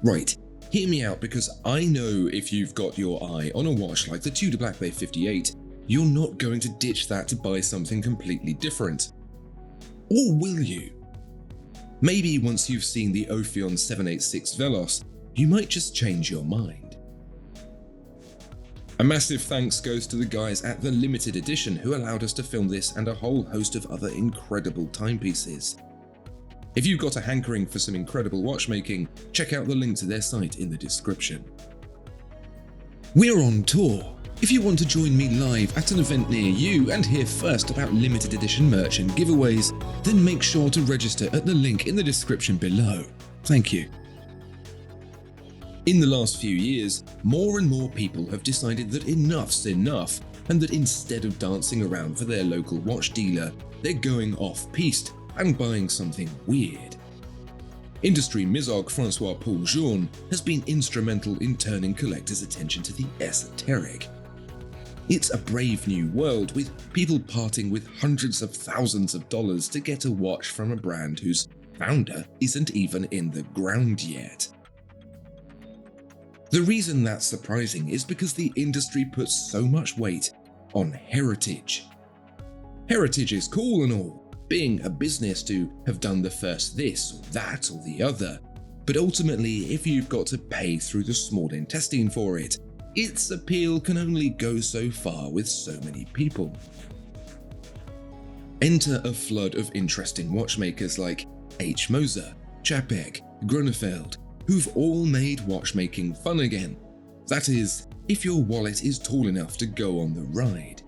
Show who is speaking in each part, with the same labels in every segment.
Speaker 1: Right, hear me out, because I know if you've got your eye on a watch like the Tudor Black Bay 58, you're not going to ditch that to buy something completely different. Or will you? Maybe once you've seen the Ophion 786 Velos, you might just change your mind. A massive thanks goes to the guys at the Limited Edition who allowed us to film this and a whole host of other incredible timepieces. If you've got a hankering for some incredible watchmaking, check out the link to their site in the description. We're on tour. If you want to join me live at an event near you and hear first about limited edition merch and giveaways, then make sure to register at the link in the description below. Thank you. In the last few years, more and more people have decided that enough's enough, and that instead of dancing around for their local watch dealer, they're going off-piste and buying something weird. Industry misog Francois-Paul Journe has been instrumental in turning collectors' attention to the esoteric. It's a brave new world, with people parting with hundreds of thousands of dollars to get a watch from a brand whose founder isn't even in the ground yet. The reason that's surprising is because the industry puts so much weight on heritage. Heritage is cool and all, being a business to have done the first this or that or the other, but ultimately if you've got to pay through the small intestine for it, its appeal can only go so far with so many people. Enter a flood of interesting watchmakers like H. Moser, Chapek, Grunefeld, who've all made watchmaking fun again. That is, if your wallet is tall enough to go on the ride.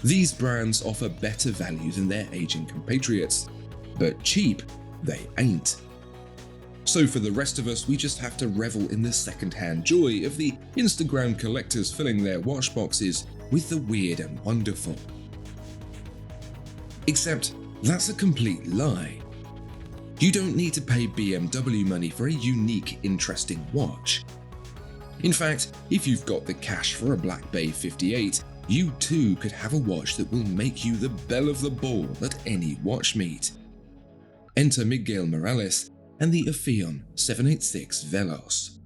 Speaker 1: These brands offer better value than their aging compatriots, but cheap they ain't. So for the rest of us, we just have to revel in the second-hand joy of the Instagram collectors filling their watch boxes with the weird and wonderful. Except that's a complete lie. You don't need to pay BMW money for a unique, interesting watch. In fact, if you've got the cash for a Black Bay 58, you too could have a watch that will make you the belle of the ball at any watch meet. Enter Miguel Morales and the Ophion 786 Velos.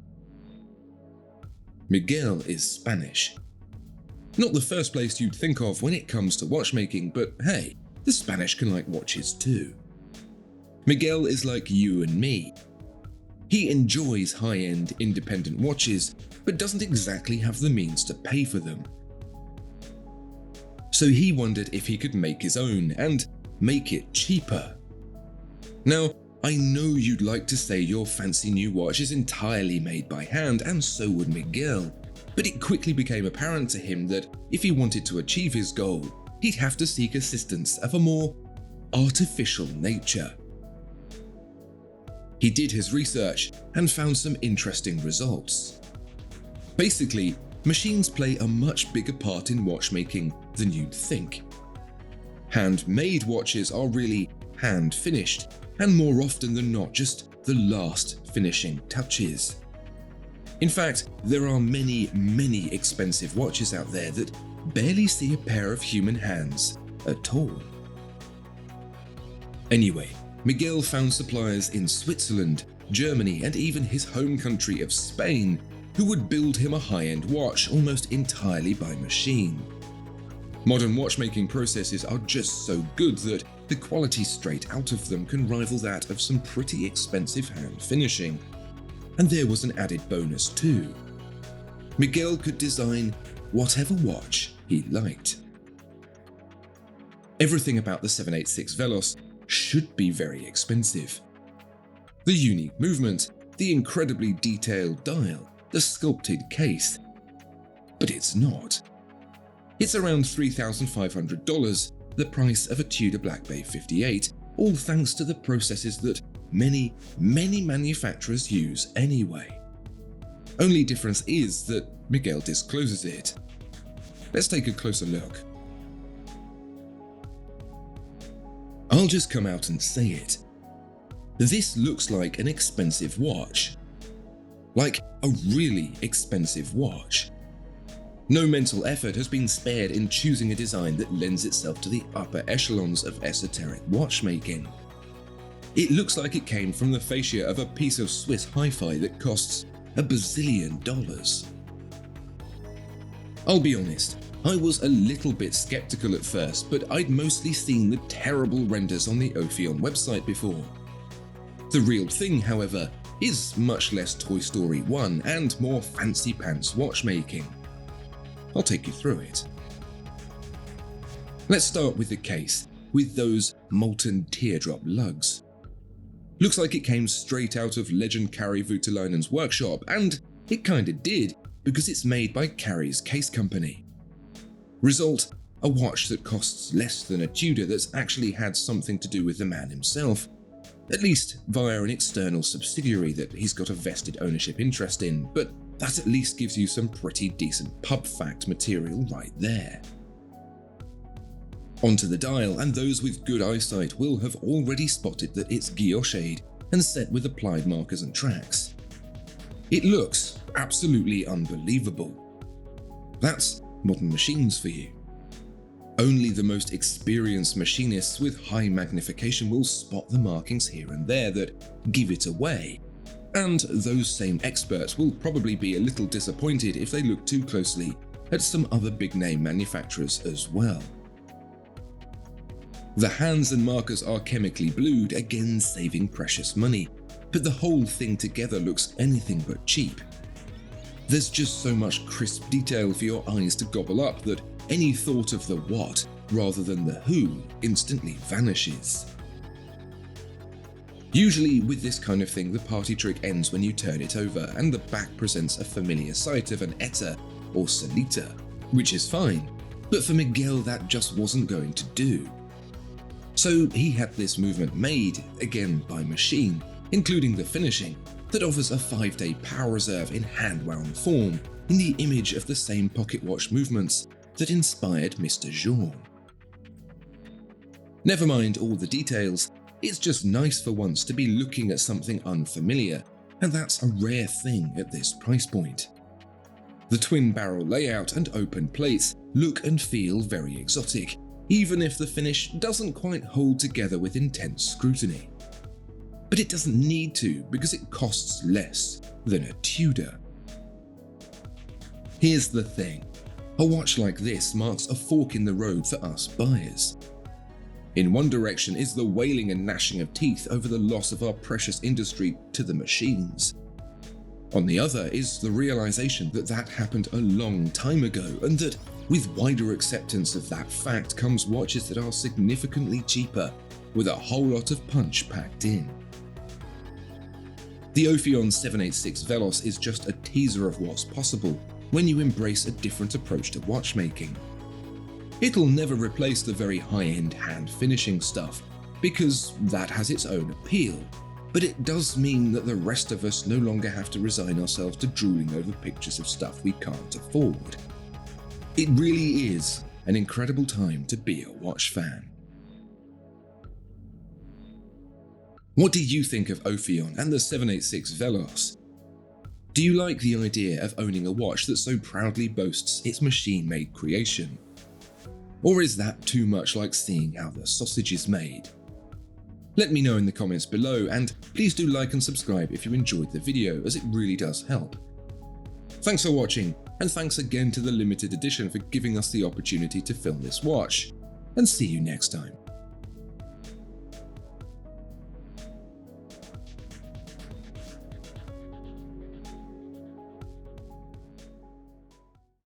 Speaker 1: Miguel is Spanish. Not the first place you'd think of when it comes to watchmaking, but hey, the Spanish can like watches too. Miguel is like you and me. He enjoys high-end independent watches, but doesn't exactly have the means to pay for them. So he wondered if he could make his own and make it cheaper. Now, I know you'd like to say your fancy new watch is entirely made by hand, and so would Miguel, but it quickly became apparent to him that if he wanted to achieve his goal, he'd have to seek assistance of a more artificial nature. He did his research and found some interesting results. Basically, machines play a much bigger part in watchmaking than you'd think. Handmade watches are really hand-finished, and more often than not just the last finishing touches. In fact, there are many, many expensive watches out there that barely see a pair of human hands at all. Anyway, Miguel found suppliers in Switzerland, Germany, and even his home country of Spain who would build him a high-end watch almost entirely by machine. Modern watchmaking processes are just so good that the quality straight out of them can rival that of some pretty expensive hand finishing. And there was an added bonus too. Miguel could design whatever watch he liked. Everything about the 786 Velos should be very expensive. The unique movement, the incredibly detailed dial, the sculpted case. But it's not. It's around $3,500, the price of a Tudor Black Bay 58, all thanks to the processes that many, many manufacturers use anyway. Only difference is that Miguel discloses it. Let's take a closer look. I'll just come out and say it. This looks like an expensive watch. Like a really expensive watch. No mental effort has been spared in choosing a design that lends itself to the upper echelons of esoteric watchmaking. It looks like it came from the fascia of a piece of Swiss hi-fi that costs $1 bazillion. I'll be honest, I was a little bit skeptical at first, but I'd mostly seen the terrible renders on the Ophion website before. The real thing, however, is much less Toy Story 1 and more fancy pants watchmaking. I'll take you through it. Let's start with the case, with those molten teardrop lugs. Looks like it came straight out of legend Kari Voutilainen's workshop, and it kinda did, because it's made by Kari's case company. Result, a watch that costs less than a Tudor that's actually had something to do with the man himself, at least via an external subsidiary that he's got a vested ownership interest in, but that at least gives you some pretty decent pub fact material right there. Onto the dial, and those with good eyesight will have already spotted that it's guilloche'd and set with applied markers and tracks. It looks absolutely unbelievable. That's modern machines for you. Only the most experienced machinists with high magnification will spot the markings here and there that give it away, and those same experts will probably be a little disappointed if they look too closely at some other big name manufacturers as well. The hands and markers are chemically blued, again saving precious money, but the whole thing together looks anything but cheap. There's just so much crisp detail for your eyes to gobble up that any thought of the what rather than the who instantly vanishes. Usually with this kind of thing, the party trick ends when you turn it over and the back presents a familiar sight of an Etta or Solita, which is fine, but for Miguel that just wasn't going to do. So he had this movement made, again by machine, including the finishing, that offers a 5-day power reserve in hand-wound form in the image of the same pocket watch movements that inspired Mr. Jean. Never mind all the details, it's just nice for once to be looking at something unfamiliar, and that's a rare thing at this price point. The twin barrel layout and open plates look and feel very exotic, even if the finish doesn't quite hold together with intense scrutiny. But it doesn't need to, because it costs less than a Tudor. Here's the thing, a watch like this marks a fork in the road for us buyers. In one direction is the wailing and gnashing of teeth over the loss of our precious industry to the machines. On the other is the realization that that happened a long time ago, and that with wider acceptance of that fact comes watches that are significantly cheaper, with a whole lot of punch packed in. The Ophion 786 Velos is just a teaser of what's possible when you embrace a different approach to watchmaking. It'll never replace the very high-end hand finishing stuff, because that has its own appeal, but it does mean that the rest of us no longer have to resign ourselves to drooling over pictures of stuff we can't afford. It really is an incredible time to be a watch fan. What do you think of Ophion and the 786 Velos? Do you like the idea of owning a watch that so proudly boasts its machine-made creation? Or is that too much like seeing how the sausage is made? Let me know in the comments below, and please do like and subscribe if you enjoyed the video, as it really does help. Thanks for watching, and thanks again to the limited edition for giving us the opportunity to film this watch, and see you next time.